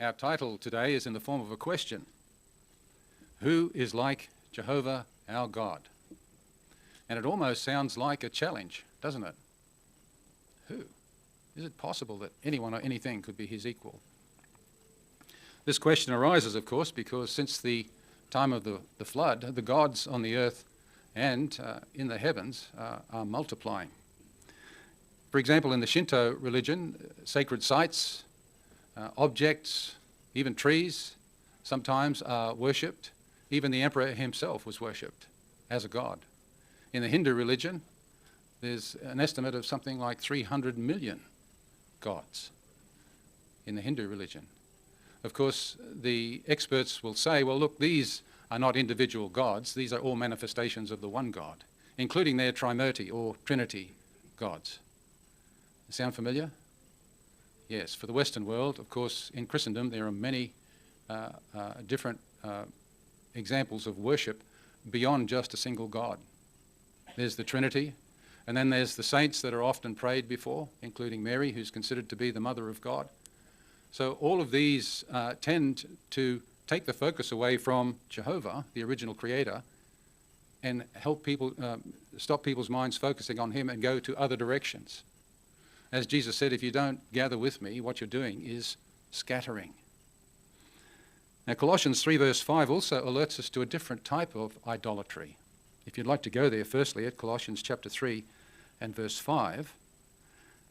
Our title today is in the form of a question. Who is like Jehovah our God? And it almost sounds like a challenge, doesn't it? Who? Is it possible that anyone or anything could be his equal? This question arises, of course, because since the time of the flood, the gods on the earth and in the heavens are multiplying. For example, in the Shinto religion, sacred sites, objects, even trees, sometimes are worshipped. Even the emperor himself was worshipped as a god. In the Hindu religion, there's an estimate of something like 300 million gods in the Hindu religion. Of course, the experts will say, well, look, these are not individual gods. These are all manifestations of the one God, including their trimurti or trinity gods. Sound familiar? Yes, for the Western world, of course, in Christendom, there are many different examples of worship beyond just a single God. There's the Trinity, and then there's the saints that are often prayed before, including Mary, who's considered to be the Mother of God. So all of these tend to take the focus away from Jehovah, the original creator, and help people, stop people's minds focusing on him and go to other directions. As Jesus said, if you don't gather with me, what you're doing is scattering. Now, Colossians 3 verse 5 also alerts us to a different type of idolatry. If you'd like to go there firstly at Colossians chapter 3 and verse 5,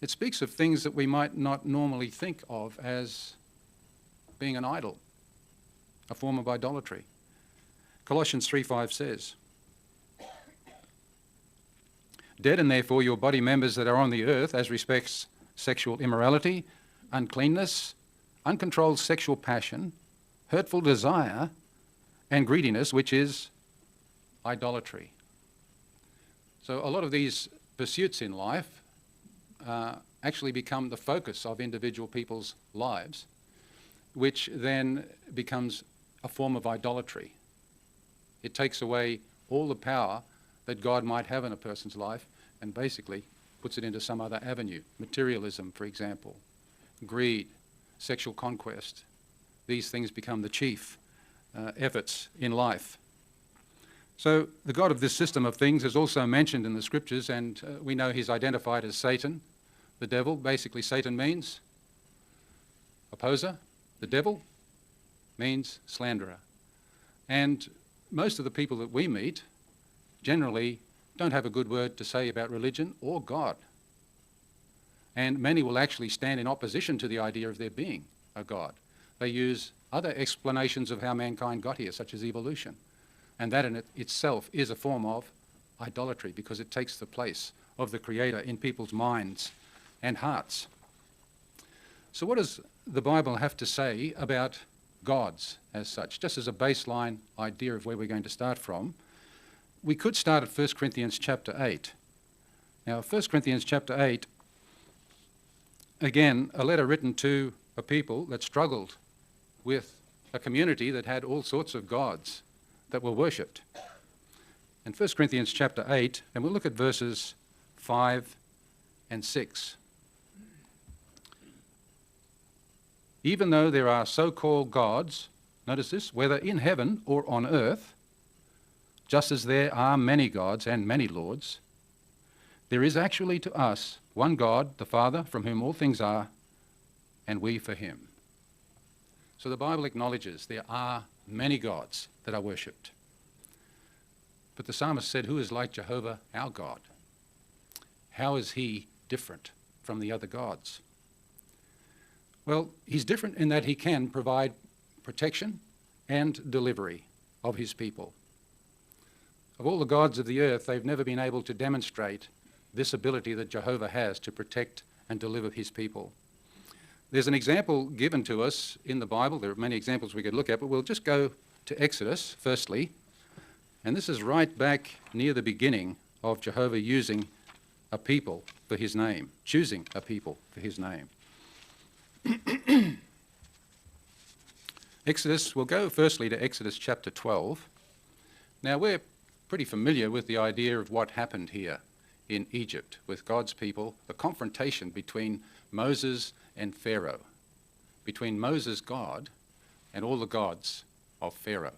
it speaks of things that we might not normally think of as being an idol, a form of idolatry. Colossians 3:5 says, "Deaden therefore your body members that are on the earth as respects sexual immorality, uncleanness, uncontrolled sexual passion, hurtful desire, and greediness, which is idolatry." So a lot of these pursuits in life actually become the focus of individual people's lives, which then becomes a form of idolatry. It takes away all the power that God might have in a person's life and basically puts it into some other avenue. Materialism, for example, greed, sexual conquest. These things become the chief efforts in life. So the God of this system of things is also mentioned in the scriptures, and we know he's identified as Satan, the devil. Basically, Satan means opposer. The devil means slanderer. And most of the people that we meet generally don't have a good word to say about religion or God. And many will actually stand in opposition to the idea of there being a God. They use other explanations of how mankind got here, such as evolution. And that in itself is a form of idolatry because it takes the place of the Creator in people's minds and hearts. So what does the Bible have to say about gods as such? Just as a baseline idea of where we're going to start from, we could start at 1 Corinthians chapter 8. Now, 1 Corinthians chapter 8, again, a letter written to a people that struggled with a community that had all sorts of gods that were worshipped. In 1 Corinthians chapter 8, and we'll look at verses 5 and 6. "Even though there are so-called gods," notice this, "whether in heaven or on earth, just as there are many gods and many lords, there is actually to us one God, the Father, from whom all things are, and we for him." So the Bible acknowledges there are many gods that are worshipped. But the psalmist said, who is like Jehovah our God? How is he different from the other gods? Well, he's different in that he can provide protection and delivery of his people. Of all the gods of the earth, they've never been able to demonstrate this ability that Jehovah has to protect and deliver his people. There's an example given to us in the Bible. There are many examples we could look at, but we'll just go to Exodus firstly. And this is right back near the beginning of Jehovah using a people for his name, choosing a people for his name. Exodus, we'll go firstly to Exodus chapter 12. Now, we're pretty familiar with the idea of what happened here in Egypt with God's people, the confrontation between Moses and Pharaoh. between Moses' God and all the gods of Pharaoh.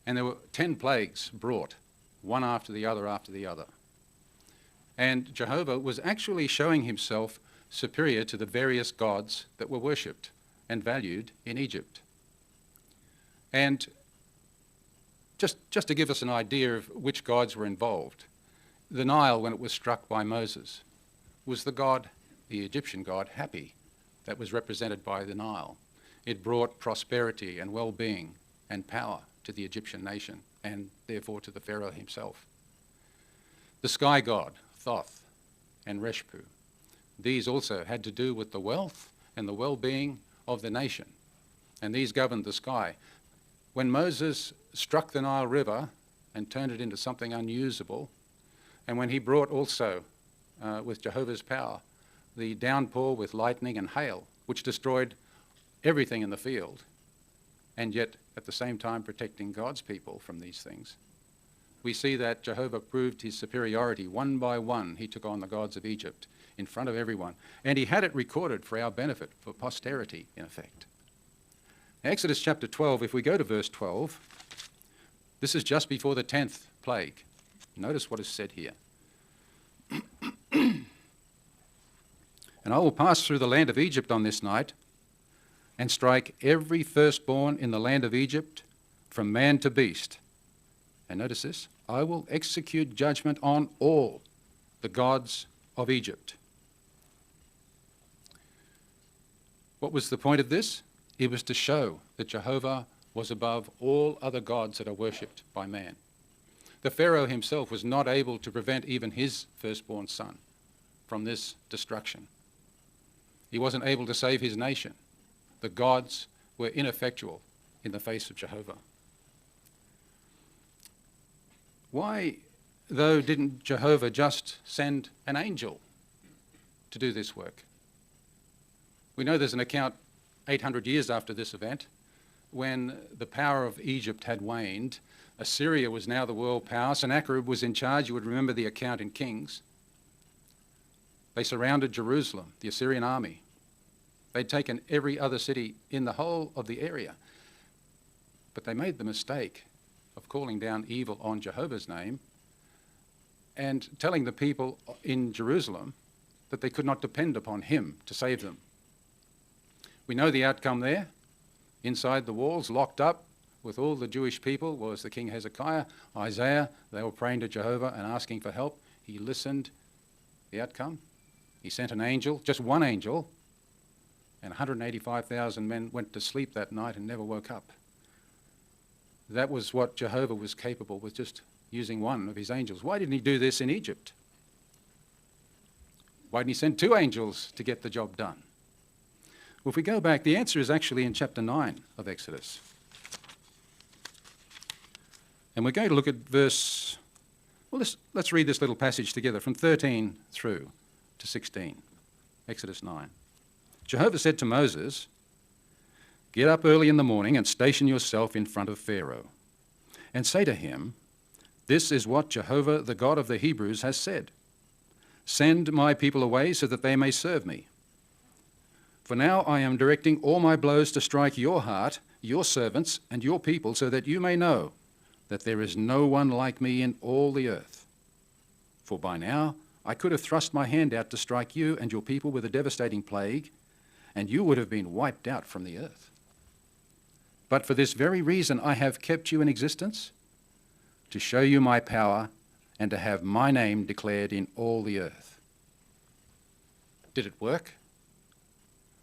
And there were 10 plagues brought, one after the other after the other. And Jehovah was actually showing himself superior to the various gods that were worshipped and valued in Egypt. And just to give us an idea of which gods were involved, the Nile, when it was struck by Moses, was the god, the Egyptian god, Happy, that was represented by the Nile. It brought prosperity and well-being and power to the Egyptian nation and therefore to the Pharaoh himself. The sky god, Thoth and Reshpu, these also had to do with the wealth and the well-being of the nation, and these governed the sky. When Moses struck the Nile River and turned it into something unusable, and when he brought also, with Jehovah's power, the downpour with lightning and hail, which destroyed everything in the field, and yet at the same time protecting God's people from these things, we see that Jehovah proved his superiority. One by one, he took on the gods of Egypt in front of everyone, and he had it recorded for our benefit, for posterity, in effect. Exodus chapter 12, if we go to verse 12, this is just before the 10th plague. Notice what is said here. And I will pass through the land of Egypt on this night and strike every firstborn in the land of Egypt, from man to beast. And notice this, I will execute judgment on all the gods of Egypt. What was the point of this? It was to show that Jehovah was above all other gods that are worshipped by man. The Pharaoh himself was not able to prevent even his firstborn son from this destruction. He wasn't able to save his nation. The gods were ineffectual in the face of Jehovah. Why, though, didn't Jehovah just send an angel to do this work? We know there's an account 800 years after this event, when the power of Egypt had waned. Assyria was now the world power. Sennacherib was in charge. You would remember the account in Kings. They surrounded Jerusalem, the Assyrian army. They'd taken every other city in the whole of the area. But they made the mistake of calling down evil on Jehovah's name and telling the people in Jerusalem that they could not depend upon him to save them. We know the outcome there. Inside the walls, locked up with all the Jewish people, was the King Hezekiah, Isaiah. They were praying to Jehovah and asking for help. He listened. The outcome? He sent an angel, just one angel, and 185,000 men went to sleep that night and never woke up. That was what Jehovah was capable with, just using one of his angels. Why didn't he do this in Egypt? Why didn't he send 2 angels to get the job done? Well, if we go back, the answer is actually in chapter 9 of Exodus. And we're going to look at verse, well, let's read this little passage together from 13 through to 16, Exodus 9. Jehovah said to Moses, "Get up early in the morning and station yourself in front of Pharaoh, and say to him, 'This is what Jehovah, the God of the Hebrews, has said. Send my people away so that they may serve me. For now I am directing all my blows to strike your heart, your servants, and your people, so that you may know that there is no one like me in all the earth. For by now I could have thrust my hand out to strike you and your people with a devastating plague, and you would have been wiped out from the earth. But for this very reason I have kept you in existence, to show you my power and to have my name declared in all the earth.'" Did it work?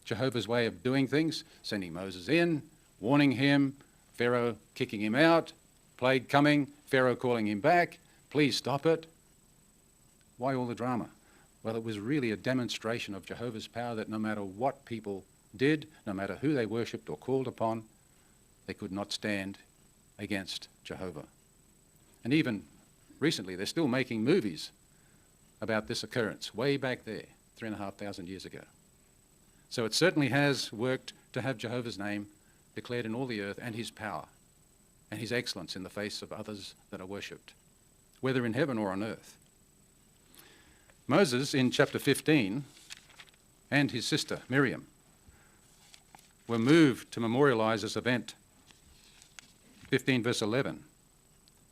Jehovah's way of doing things, sending Moses in, warning him, Pharaoh kicking him out, plague coming, Pharaoh calling him back, please stop it. Why all the drama? Well, it was really a demonstration of Jehovah's power, that no matter what people did, no matter who they worshipped or called upon, they could not stand against Jehovah. And even recently, they're still making movies about this occurrence, way back there, 3,500 years ago. So it certainly has worked to have Jehovah's name declared in all the earth, and his power and his excellence in the face of others that are worshipped, whether in heaven or on earth. Moses, in chapter 15, and his sister Miriam, were moved to memorialize this event. 15 verse 11.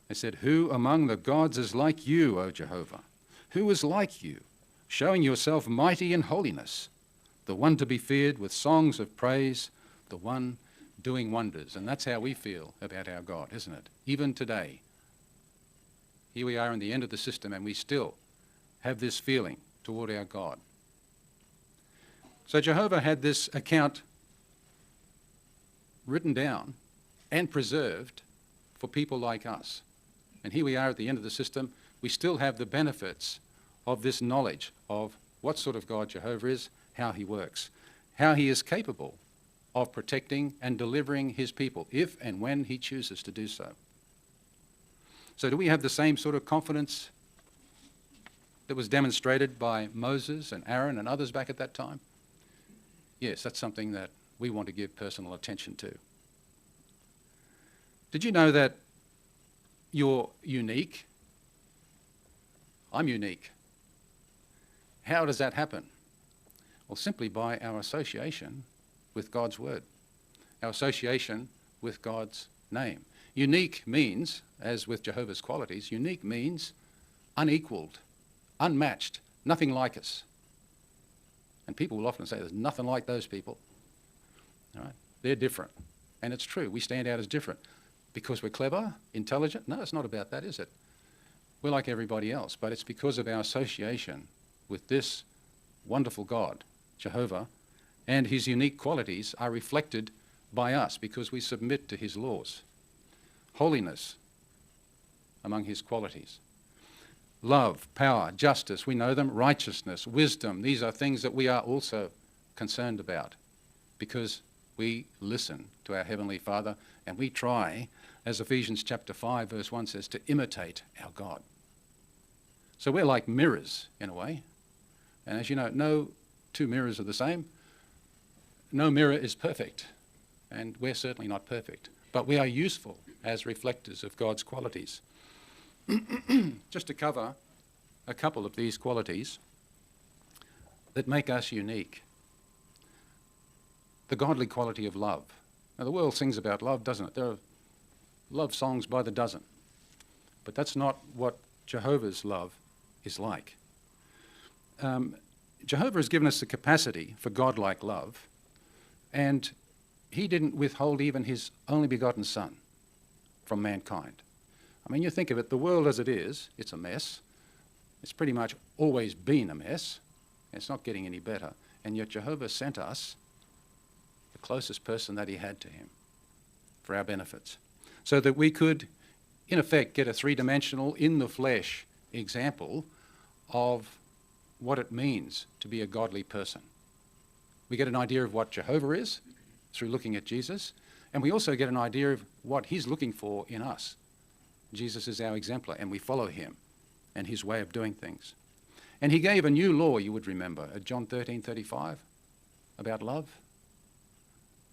They said, "Who among the gods is like you, O Jehovah? Who is like you, showing yourself mighty in holiness, the one to be feared with songs of praise, the one doing wonders?" And that's how we feel about our God, isn't it? Even today. Here we are in the end of the system and we still have this feeling toward our God. So Jehovah had this account written down and preserved for people like us. And here we are at the end of the system. We still have the benefits of this knowledge of what sort of God Jehovah is, how he works, how he is capable of protecting and delivering his people if and when he chooses to do so. So do we have the same sort of confidence that was demonstrated by Moses and Aaron and others back at that time? Yes, that's something that we want to give personal attention to. Did you know that you're unique? I'm unique. How does that happen? Well, simply by our association with God's word, our association with God's name. Unique means, as with Jehovah's qualities, unique means unequaled, unmatched, nothing like us. And people will often say, there's nothing like those people. All right? They're different. And it's true, we stand out as different. Because we're clever, intelligent? No, it's not about that, is it? We're like everybody else, but it's because of our association with this wonderful God, Jehovah, and his unique qualities are reflected by us because we submit to his laws. Holiness among his qualities. Love, power, justice, we know them. Righteousness, wisdom, these are things that we are also concerned about because we listen to our Heavenly Father and we try, as Ephesians chapter 5 verse 1 says, to imitate our God. So we're like mirrors in a way. And as you know, no two mirrors are the same. No mirror is perfect. And we're certainly not perfect. But we are useful as reflectors of God's qualities. Just to cover a couple of these qualities that make us unique. The godly quality of love. Now the world sings about love, doesn't it? There are love songs by the dozen. But that's not what Jehovah's love is like. Jehovah has given us the capacity for godlike love, and he didn't withhold even his only begotten Son from mankind. I mean, you think of it, the world as it is, it's a mess. It's pretty much always been a mess. It's not getting any better. And yet Jehovah sent us the closest person that he had to him for our benefits, so that we could, in effect, get a three-dimensional, in the flesh example of what it means to be a godly person. We get an idea of what Jehovah is through looking at Jesus, and we also get an idea of what he's looking for in us. Jesus is our exemplar, and we follow him and his way of doing things. And he gave a new law, you would remember, at John 13:35, about love.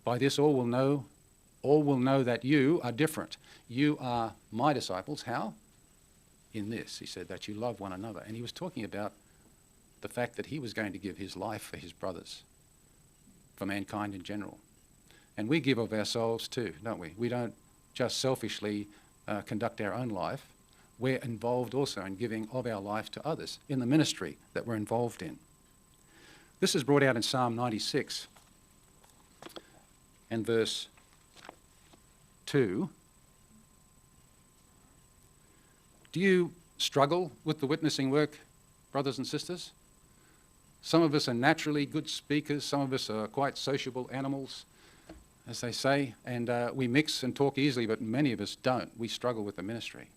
By this all will know that you are different. You are my disciples. How? In this, he said, that you love one another. And he was talking about the fact that he was going to give his life for his brothers, for mankind in general. And we give of ourselves too, don't we? We don't just selfishly conduct our own life. We're involved also in giving of our life to others in the ministry that we're involved in. This is brought out in Psalm 96 and verse 2. Do you struggle with the witnessing work, brothers and sisters? Some of us are naturally good speakers. Some of us are quite sociable animals, as they say, and we mix and talk easily, but many of us don't. We struggle with the ministry.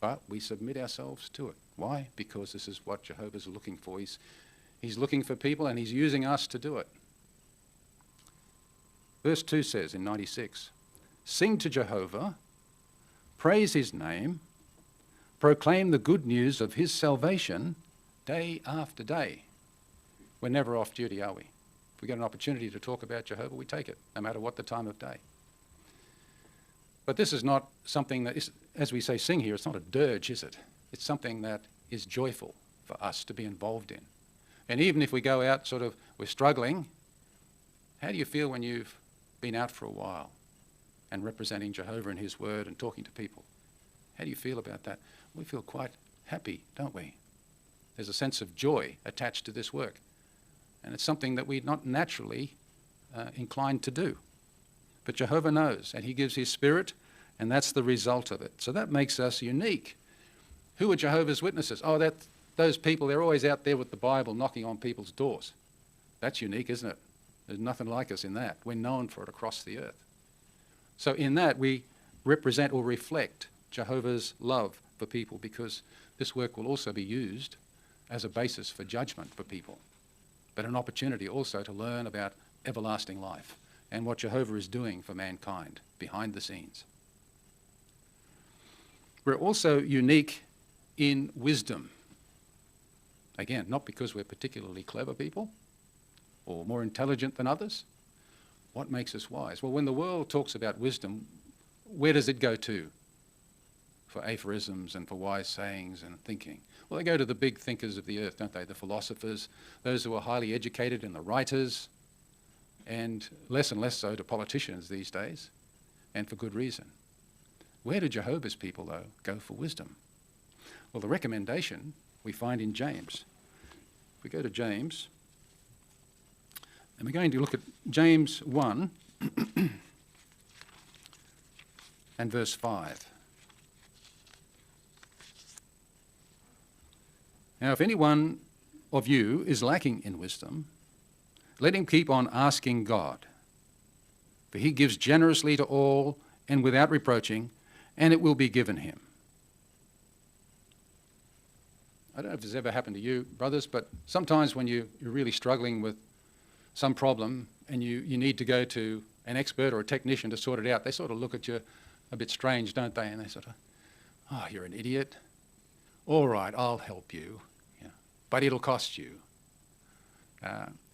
But we submit ourselves to it. Why? Because this is what Jehovah's looking for. He's looking for people and he's using us to do it. Verse 2 says in 96, "Sing to Jehovah, praise his name, proclaim the good news of his salvation day after day." We're never off duty, are we? If we get an opportunity to talk about Jehovah, we take it, no matter what the time of day. But this is not something that is, as we say sing here, it's not a dirge, is it? It's something that is joyful for us to be involved in. And even if we go out we're struggling, How do you feel when you've been out for a while and representing Jehovah and his word and talking to people? How do you feel about that? We feel quite happy, don't we? There's a sense of joy attached to this work. And it's something that we're not naturally inclined to do. But Jehovah knows, and he gives his spirit, and that's the result of it. So that makes us unique. Who are Jehovah's Witnesses? Oh, those people, they're always out there with the Bible knocking on people's doors. That's unique, isn't it? There's nothing like us in that. We're known for it across the earth. So in that, we represent or reflect Jehovah's love for people, because this work will also be used as a basis for judgment for people, but an opportunity also to learn about everlasting life and what Jehovah is doing for mankind behind the scenes. We're also unique in wisdom. Again, not because we're particularly clever people or more intelligent than others. What makes us wise? Well, when the world talks about wisdom, where does it go to for aphorisms and for wise sayings and thinking? Well, they go to the big thinkers of the earth, don't they? The philosophers, those who are highly educated, and the writers, and less so to politicians these days, and for good reason. Where do Jehovah's people, though, go for wisdom? Well, the recommendation we find in James. If we go to James, and we're going to look at James 1 and verse 5. Now, if anyone of you is lacking in wisdom, let him keep on asking God, for he gives generously to all and without reproaching, and it will be given him. I don't know if this has ever happened to you, brothers, but sometimes when you're really struggling with some problem and you need to go to an expert or a technician to sort it out, they sort of look at you a bit strange, don't they? And they sort of, oh, you're an idiot. All right, I'll help you, but it'll cost you.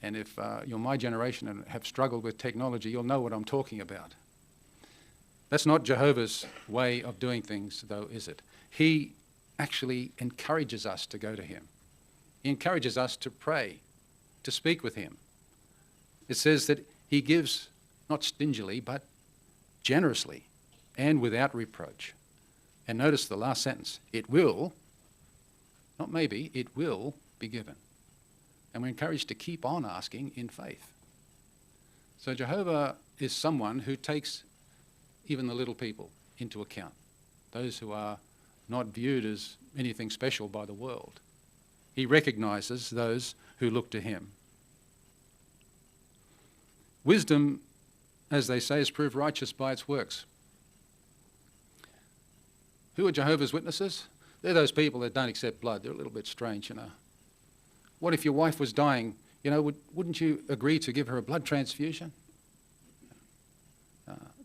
And if you're my generation and have struggled with technology, you'll know what I'm talking about. That's not Jehovah's way of doing things, though, is it? He actually encourages us to go to him. He encourages us to pray, to speak with him. It says that he gives, not stingily, but generously and without reproach. And notice the last sentence. It will, not maybe, it will be given. And we're encouraged to keep on asking in faith. So Jehovah is someone who takes even the little people into account, those who are not viewed as anything special by the world. He recognizes those who look to him. Wisdom, as they say, is proved righteous by its works. Who are Jehovah's Witnesses? They're those people that don't accept blood. They're a little bit strange, What if your wife was dying? Wouldn't you agree to give her a blood transfusion?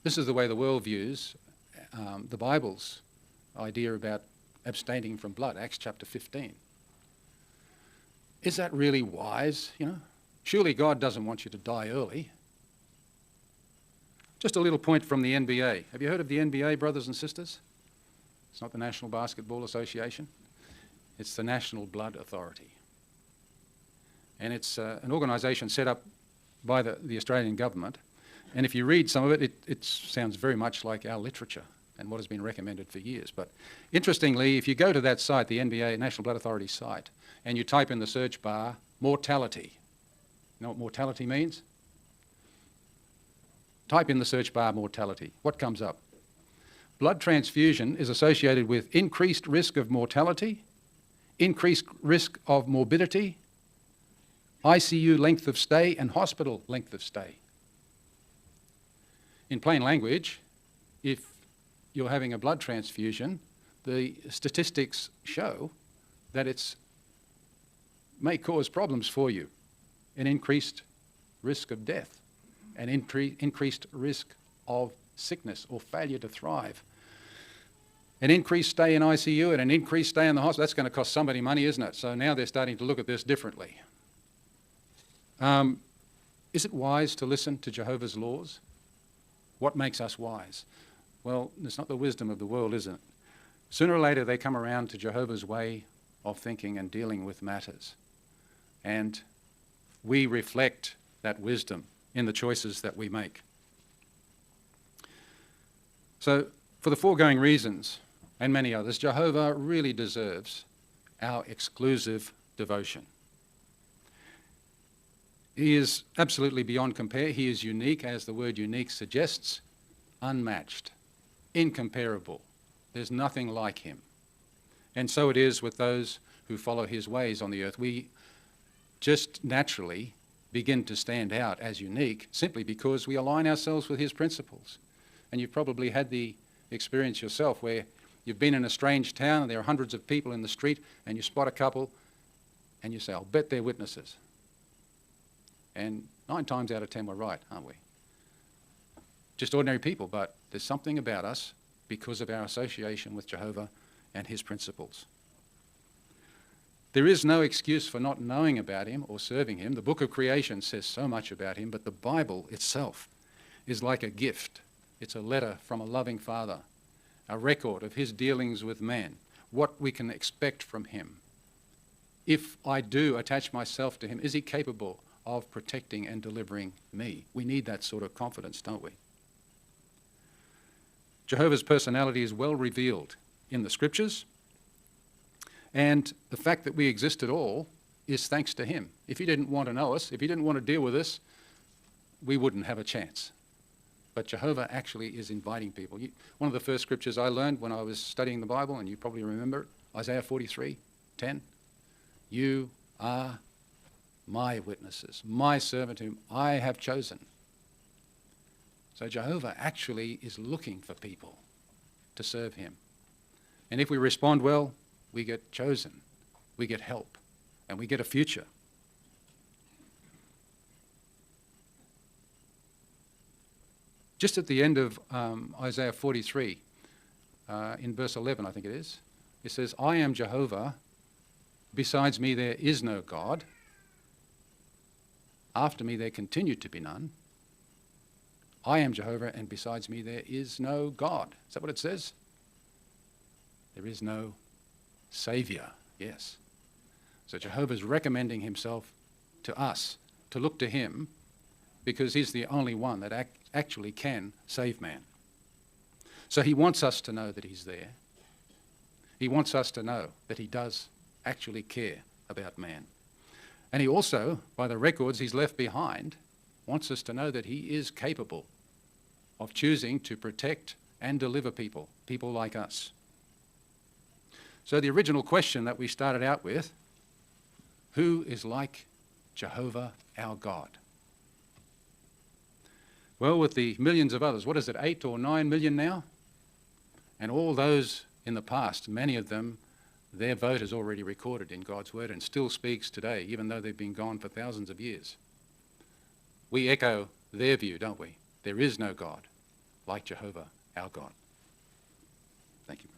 This is the way the world views the Bible's idea about abstaining from blood, Acts chapter 15. Is that really wise, Surely God doesn't want you to die early. Just a little point from the NBA. Have you heard of the NBA, brothers and sisters? It's not the National Basketball Association. It's the National Blood Authority. And it's an organisation set up by the Australian government. And if you read some of it, it sounds very much like our literature and what has been recommended for years. But interestingly, if you go to that site, the NBA, National Blood Authority site, and you type in the search bar, mortality. You know what mortality means? Type in the search bar, mortality. What comes up? Blood transfusion is associated with increased risk of mortality, increased risk of morbidity, ICU length of stay, and hospital length of stay. In plain language, if you're having a blood transfusion, the statistics show that it may cause problems for you, an increased risk of death, an increased risk of sickness or failure to thrive, an increased stay in ICU and an increased stay in the hospital. That's going to cost somebody money, isn't it? So now they're starting to look at this differently. Is it wise to listen to Jehovah's laws? What makes us wise? Well, it's not the wisdom of the world, is it? Sooner or later they come around to Jehovah's way of thinking and dealing with matters. And we reflect that wisdom in the choices that we make. So, for the foregoing reasons, and many others, Jehovah really deserves our exclusive devotion. He is absolutely beyond compare. He is unique, as the word unique suggests, unmatched, incomparable. There's nothing like him. And so it is with those who follow his ways on the earth. We just naturally begin to stand out as unique simply because we align ourselves with his principles. And you've probably had the experience yourself where you've been in a strange town and there are hundreds of people in the street and you spot a couple and you say, I'll bet they're witnesses. And 9 times out of 10 we're right, aren't we? Just ordinary people, but there's something about us because of our association with Jehovah and his principles. There is no excuse for not knowing about him or serving him. The book of creation says so much about him, but the Bible itself is like a gift. It's a letter from a loving Father, a record of his dealings with man, what we can expect from him. If I do attach myself to him, is he capable of protecting and delivering me? We need that sort of confidence, don't we? Jehovah's personality is well revealed in the scriptures, and the fact that we exist at all is thanks to him. If he didn't want to know us, if he didn't want to deal with us, we wouldn't have a chance. But Jehovah actually is inviting people. One of the first scriptures I learned when I was studying the Bible, and you probably remember it, Isaiah 43:10. You are my witnesses, my servant whom I have chosen. So Jehovah actually is looking for people to serve him. And if we respond well, we get chosen, we get help, and we get a future. Just at the end of Isaiah 43, in verse 11, I think it is, it says, I am Jehovah, besides me there is no God. After me there continued to be none. I am Jehovah, and besides me there is no God. Is that what it says? There is no Saviour, yes. So Jehovah's recommending himself to us, to look to him, because he's the only one that actually can save man. So he wants us to know that he's there. He wants us to know that he does actually care about man. And he also, by the records he's left behind, wants us to know that he is capable of choosing to protect and deliver people like us. So the original question that we started out with, who is like Jehovah our God? Well, with the millions of others, what is it, 8 or 9 million now? And all those in the past, many of them, their vote is already recorded in God's word and still speaks today, even though they've been gone for thousands of years. We echo their view, don't we? There is no God like Jehovah our God. Thank you.